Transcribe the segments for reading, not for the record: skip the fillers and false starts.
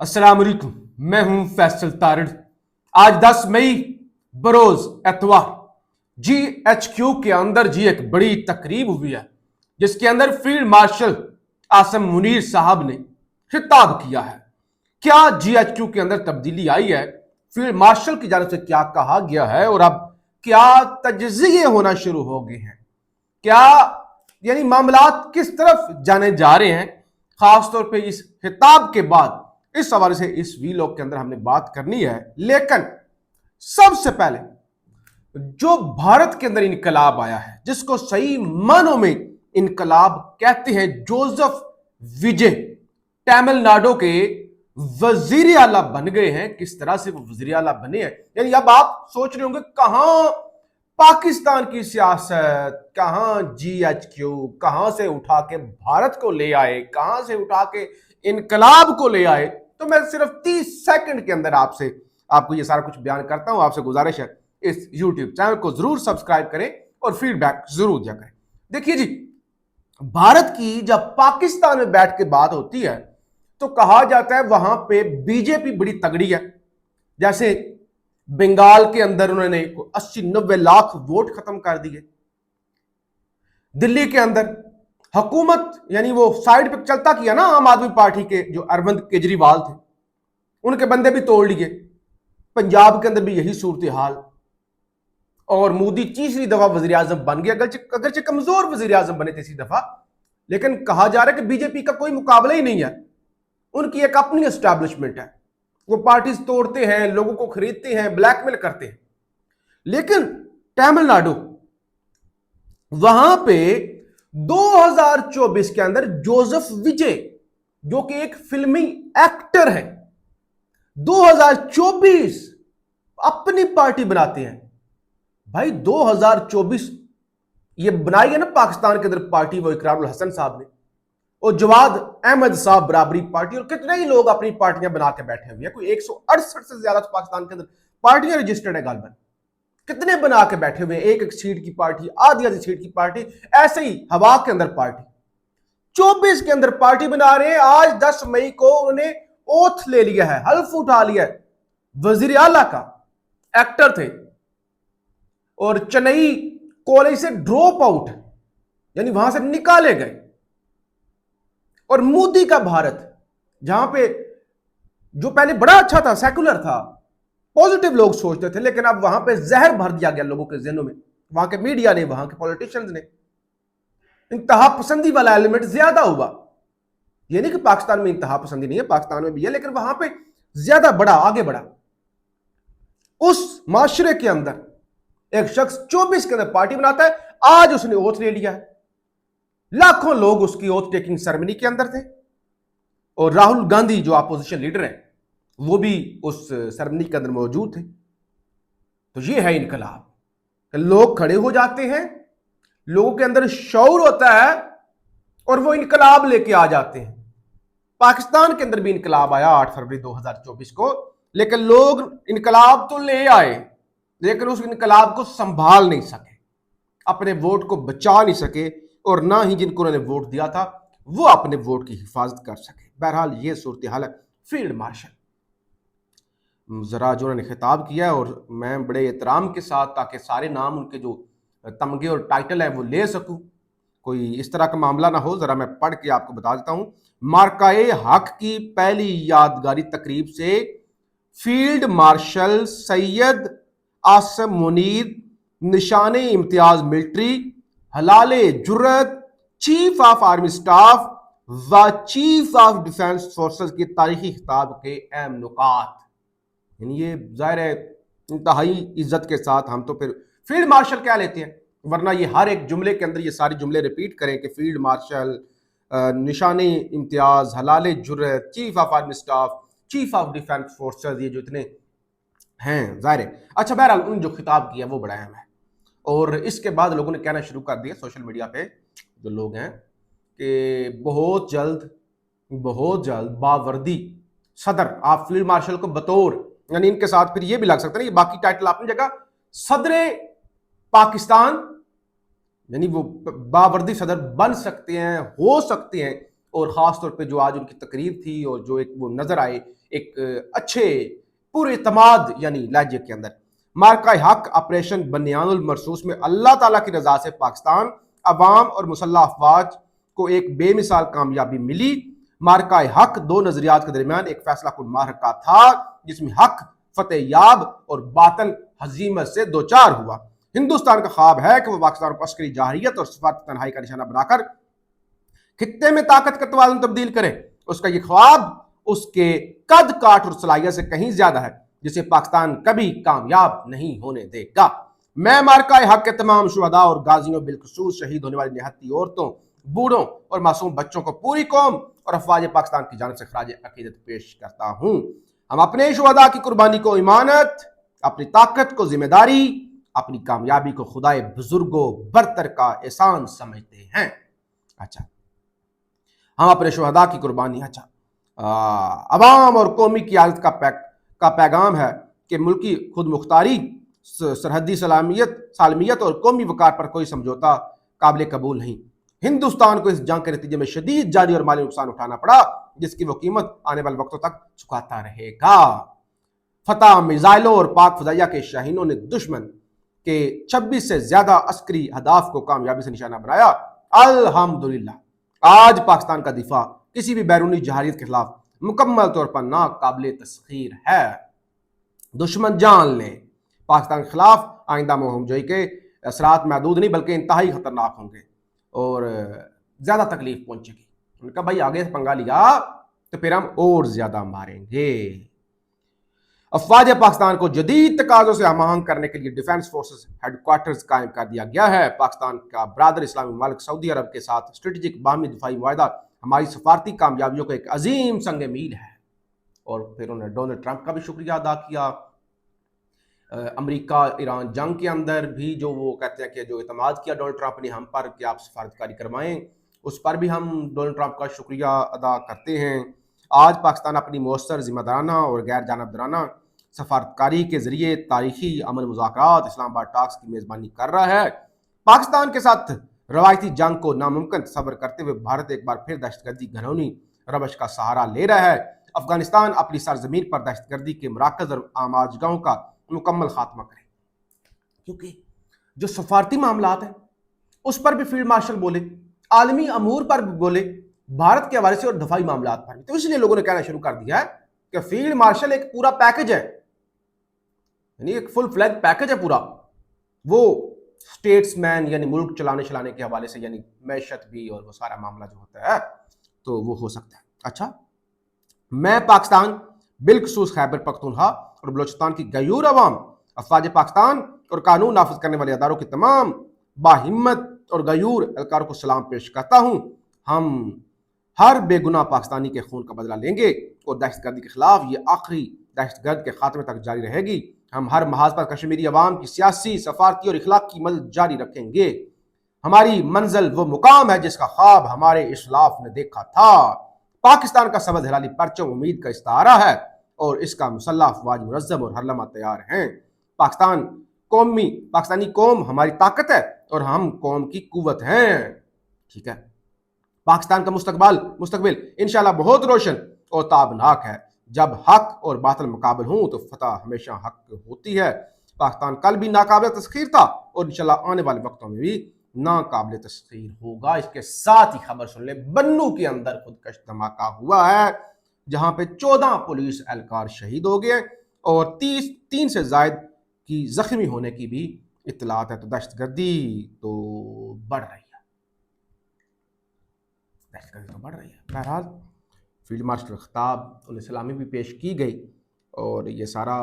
अस्सलाम वालेकुम। मैं हूं फैसल तारिड़। आज 10 मई बरोज एतवार GHQ के अंदर एक बड़ी तकरीब हुई है जिसके अंदर फील्ड मार्शल आसम मुनीर साहब ने खिताब किया है। क्या GHQ के अंदर तब्दीली आई है, फील्ड मार्शल की जानिब से क्या कहा गया है और अब क्या तजज़िये होना शुरू हो गए हैं, क्या यानी मामलात किस तरफ जाने जा रहे हैं, खासतौर पे इस खिताब के बाद इस हवाले से इस वीलॉग के अंदर हमने बात करनी है। लेकिन सबसे पहले जो भारत के अंदर इनकलाब आया है, जिसको सही मानों में इनकलाब कहते हैं, जोसेफ विजय तमिलनाडु के वजीर आला बन गए हैं। किस तरह से वो वजीर आला बने हैं, यानी अब आप सोच रहे होंगे कहां पाकिस्तान की सियासत, कहां GHQ, कहां से उठा के भारत को ले आए, कहां से उठा के इनकलाब को ले आए। तो मैं सिर्फ 30 सेकंड के अंदर आपको ये सारा कुछ बयान करता हूं। आपसे गुजारिश है इस YouTube चैनल को जरूर सब्सक्राइब करें और फीडबैक जरूर दिया करें। देखिए जी, भारत की जब पाकिस्तान में बैठ के बात होती है तो कहा जाता है वहां पे बीजेपी बड़ी तगड़ी है। जैसे बंगाल के अंदर उन्होंने 80-90 लाख वोट खत्म कर दिए। दिल्ली के अंदर हुकूमत यानी वो साइड पे चलता किया ना, आम आदमी पार्टी के जो अरविंद केजरीवाल थे उनके बंदे भी तोड़ लिए। पंजाब के अंदर भी यही सूरत हाल, और मोदी तीसरी दफा वजीर आजम बन गया। अगरचे कमजोर वजीर आजम बने तीसरी दफा, लेकिन कहा जा रहा है कि बीजेपी का कोई मुकाबला ही नहीं है। उनकी एक अपनी एस्टैब्लिशमेंट है, वो पार्टीज तोड़ते हैं, लोगों को खरीदते हैं, ब्लैकमेल करते हैं। लेकिन तमिलनाडु, वहां पे 2024 के अंदर जोसेफ विजय जो कि एक फिल्मी एक्टर है, 2024 अपनी पार्टी बनाते हैं। भाई 2024 ये बनाई है ना पाकिस्तान के अंदर पार्टी, वो इकरारुल हसन साहब ने और जवाद अहमद साहब बराबरी पार्टी, और कितने ही लोग अपनी पार्टियां बना के बैठे हुए हैं। कोई 168 से ज्यादा तो पाकिस्तान के अंदर पार्टियां रजिस्टर्ड है गालबन। कितने बना के बैठे हुए हैं, एक एक सीट की पार्टी, आधी आधी सीट की पार्टी, ऐसे ही हवा के अंदर पार्टी। 24 के अंदर पार्टी बना रहे हैं। आज 10 मई को उन्होंने ओथ ले लिया है, हल्फ उठा लिया है। वजीर आला का एक्टर थे और चेन्नई कॉलेज से ड्रॉप आउट यानी वहां से निकाले गए। और मोदी का भारत, जहां पे जो पहले बड़ा अच्छा था, सेकुलर था, पॉजिटिव लोग सोचते थे, लेकिन अब वहां पे जहर भर दिया गया लोगों के जहनों में। वहां के मीडिया ने, वहां के पॉलिटिशियंस ने, इंतहा पसंदी वाला एलिमेंट ज्यादा हुआ। ये नहीं कि पाकिस्तान में इंतहा पसंदी नहीं है, पाकिस्तान में भी है, लेकिन वहां पे ज्यादा बड़ा आगे बढ़ा। उस माशरे के अंदर एक शख्स 24 के अंदर पार्टी बनाता है। आज उसने ओथ ले लिया है। लाखों लोग उसकी ओथ टेकिंग सेरेमनी के अंदर थे, और राहुल गांधी जो अपोजिशन लीडर है वो भी उस सेरेमनी के अंदर मौजूद थे। तो ये है इनकलाब। लोग खड़े हो जाते हैं, लोगों के अंदर शऊर होता है और वो इनकलाब लेके आ जाते हैं। पाकिस्तान के अंदर भी इनकलाब आया 8 फरवरी 2024 को, लेकिन लोग इनकलाब तो ले आए, लेकिन उस इनकलाब को संभाल नहीं सके, अपने वोट को बचा नहीं सके, और ना ही जिनको उन्होंने वोट दिया था वो अपने वोट की हिफाजत कर सके। बहरहाल ये सूरत हाल है। फील्ड मार्शल जरा जो उन्होंने खिताब किया है, और मैं बड़े एहतराम के साथ, ताकि सारे नाम उनके जो तमगे और टाइटल है वो ले सकूं, कोई इस तरह का मामला ना हो, जरा मैं पढ़ के आपको बता देता हूं। मार्काए हक की पहली यादगारी तकरीब से फील्ड मार्शल सैयद आसम मुनीर निशाने इम्तियाज मिलिट्री हलाले जुर्रत चीफ ऑफ आर्मी स्टाफ व चीफ ऑफ डिफेंस फोर्सेस की तारीखी खिताब के अहम नुकात। यानी ये जाहिर है इंतहाई इज्जत के साथ हम तो फिर फील्ड मार्शल क्या लेते हैं, वरना ये हर एक जुमले के अंदर ये सारे जुमले रिपीट करें कि फील्ड मार्शल, निशाने इम्तियाज, हलाले जुर्रत, chief of army staff, chief of defence forces, ये जो इतने हैं जाहिर है। अच्छा, बहरहाल उन्होंने जो खिताब किया वो बड़ा अहम है। और इसके बाद लोगों ने कहना शुरू कर दिया सोशल मीडिया पे जो लोग हैं कि बहुत जल्द बावर्दी सदर आप फील्ड मार्शल को बतौर, यानी इनके साथ फिर ये भी लग सकता है कि बाकी टाइटल अपनी जगह, सदर पाकिस्तान, यानी वो बावर्दी सदर बन सकते हैं, हो सकते हैं। और खासतौर पे जो आज उनकी तकरीब थी और जो एक वो नजर आए एक अच्छे पुरएतमाद यानी लहजे के अंदर। मार्का हक ऑपरेशन बनियानुल मरसूस में अल्लाह ताला की रजा से पाकिस्तान अवाम और मुसल्लह अफवाज को एक बेमिसाल कामयाबी मिली। मार्का हक दो नजरियात के दरमियान एक फैसला कुन मार्का था जिसमें हक फतेह याब और बातल हजीमत से दो चार हुआ। हिंदुस्तान का ख्वाब है कि वह पाकिस्तान को अस्करी जाहिरियत और सिफारती तन्हाई का निशाना बनाकर खित्ते में ताकत का तवाज़ुन तब्दील करे। उसका यह ख्वाब उसके कद काठ और सलाहियत से कहीं ज्यादा है, जिसे पाकिस्तान कभी कामयाब नहीं होने देगा। मैं मार्का हक के तमाम शुहदा और गाजियों, बिलखुसूस शहीद होने वाली निहत्ती औरतों, बूढ़ों और मासूम बच्चों को पूरी कौम और अफवाज पाकिस्तान की जानिब से खराज अकीदत पेश करता हूं। हम अपने शुहदा की कुर्बानी को ईमानत, अपनी ताकत को जिम्मेदारी, अपनी कामयाबी को खुदाए बुजुर्गो बरतर का एहसान समझते हैं। अच्छा, हम अपने शुहदा की कुर्बानी, अच्छा, अवाम और कौमी क़यादत का पैगाम है कि मुल्की खुद मुख्तारी, सरहदी सालमियत और कौमी वकार पर कोई समझौता काबिल कबूल नहीं। हिंदुस्तान को इस जंग के नतीजे में शदीद जानी और माली नुकसान उठाना पड़ा, जिसकी वो कीमत आने वाले वक्तों तक चुकाता रहेगा। फतह मिसाइलों और पाक फजाइया के शाहीनों ने दुश्मन के 26 से ज्यादा अस्करी अहदाफ को कामयाबी से निशाना बनाया। अल्हम्दुलिल्लाह आज पाकिस्तान का दिफा किसी भी बैरूनी जहारियत के खिलाफ मुकम्मल तौर पर नाकाबिल तस्खीर है। दुश्मन जान ले, पाकिस्तान के खिलाफ आइंदा मुहिम-जोई के असरात महदूद नहीं बल्कि इंतहाई खतरनाक होंगे और ज्यादा तकलीफ पहुंचेगी। उन्होंने कहा भाई आगे से पंगा लिया तो फिर हम और ज्यादा मारेंगे। अफवाज पाकिस्तान को जदीद तकाजों से आमांग करने के लिए डिफेंस फोर्सेस हेडक्वार्टर्स कायम कर दिया गया है। पाकिस्तान का ब्रादर इस्लामी मुमालिक सऊदी अरब के साथ स्ट्रेटेजिक बाहमी दिफाई मुआहदा हमारी सफारती कामयाबियों का एक अजीम संग मील है। और फिर उन्होंने डोनाल्ड ट्रंप का भी शुक्रिया अदा किया। अमेरिका ईरान जंग के अंदर भी जो वो कहते हैं कि जो इतमाद किया डोनाल्ड ट्रंप ने हम पर कि आप सफारतकारी करवाएं, उस पर भी हम डोनाल्ड ट्रंप का शुक्रिया अदा करते हैं। आज पाकिस्तान अपनी मौसर जिम्मेदाराना और गैर जानबदाराना सफारतकारी के जरिए तारीखी अमन मुज़ाकरात इस्लामाबाद टॉक्स की मेज़बानी कर रहा है। पाकिस्तान के साथ रवायती जंग को नामुमकिन तस्वर करते हुए भारत एक बार फिर दहशतगर्दी घरौनी रवश का सहारा ले रहा है। अफगानिस्तान अपनी सरजमीन पर दहशतगर्दी के मराकज और आमाजगाहों का मुकम्मल खात्मा करे, क्योंकि जो सफारती मामलात हैं उस पर भी फील्ड मार्शल बोले, आलमी अमूर पर भी बोले, भारत के हवाले से और दफाई मामलात पर भी। तो इसलिए लोगों ने कहना शुरू कर दिया है कि फील्ड मार्शल एक पूरा पैकेज है, यानी एक फुल फ्लैग पैकेज है पूरा। वो स्टेट्समैन यानी मुल्क चलाने के हवाले से, यानी मैशत भी और वो सारा मामला जो होता है तो वो हो सकता है। अच्छा, मैं पाकिस्तान बिलखुसूस खैबर पख्तूनख्वा और बलोचिस्तान की गयूर अवाम, अफवाज पाकिस्तान और कानून नाफिज करने वाले अदारों की तमाम बाहिम्मत और गयूर एहलकारों को सलाम पेश करता हूँ। हम हर बेगुनाह पाकिस्तानी के खून का बदला लेंगे और दहशतगर्दी के खिलाफ ये आखिरी दहशतगर्द के खात्मे तक जारी रहेगी। हम हर महाज पर कश्मीरी अवाम की सियासी, सफारती और इखलाकी मदद जारी रखेंगे। हमारी मंजिल वो मुकाम है जिसका ख्वाब हमारे इस्लाफ ने देखा था। पाकिस्तान का सबद हिलाली परचम उम्मीद का इस्तारा है और इसका मुसल्लह अफवाज मुनज़्ज़म और हर लम्हा तैयार हैं। पाकिस्तानी कौम हमारी ताकत है और हम कौम की कुव्वत हैं। ठीक है, पाकिस्तान का मुस्तकबिल इंशाल्लाह बहुत रोशन और ताबनाक है। जब हक और बातिल मुकाबल हों तो फतह हमेशा हक होती है। पाकिस्तान कल भी नाकाबिल तस्खीर था और इंशाल्लाह आने वाले वक्तों में भी नाकाबिल तस्खीर होगा। इसके साथ ही खबर सुन ले, बन्नू के अंदर खुदकश धमाका हुआ है जहां पे 14 पुलिस एहलकार शहीद हो गए और 3 से जायद की जख्मी होने की भी इत्तलात है। तो दहशतगर्दी तो बढ़ रही है, बहरहाल फील्ड मार्शल खिताब उन्हें सलामी भी पेश की गई और ये सारा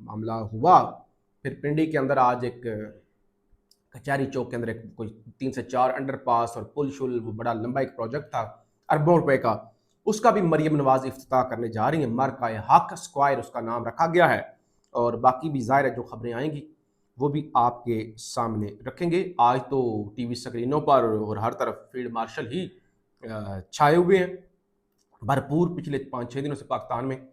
मामला हुआ। फिर पिंडी के अंदर आज एक कचहरी चौक के अंदर एक कोई 3 से 4 अंडरपास और पुल शुल, वो बड़ा लंबा एक प्रोजेक्ट था अरबों रुपए का, उसका भी मरियम नवाज इफ्तिताह करने जा रही है। मार्का हक स्क्वायर उसका नाम रखा गया है और बाकी भी ज़ाहिर है जो खबरें आएंगी वो भी आपके सामने रखेंगे। आज तो टीवी स्क्रीनों पर और हर तरफ फील्ड मार्शल ही छाए हुए हैं भरपूर। पिछले 5-6 दिनों से पाकिस्तान में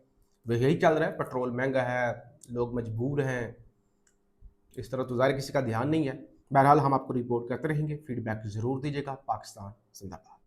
वह यही चल रहा है, पेट्रोल महंगा है, लोग मजबूर हैं, इस तरह तो ज़ाहिर किसी का ध्यान नहीं है। बहरहाल हम आपको रिपोर्ट करते रहेंगे, फीडबैक ज़रूर दीजिएगा। पाकिस्तान जिंदाबाद।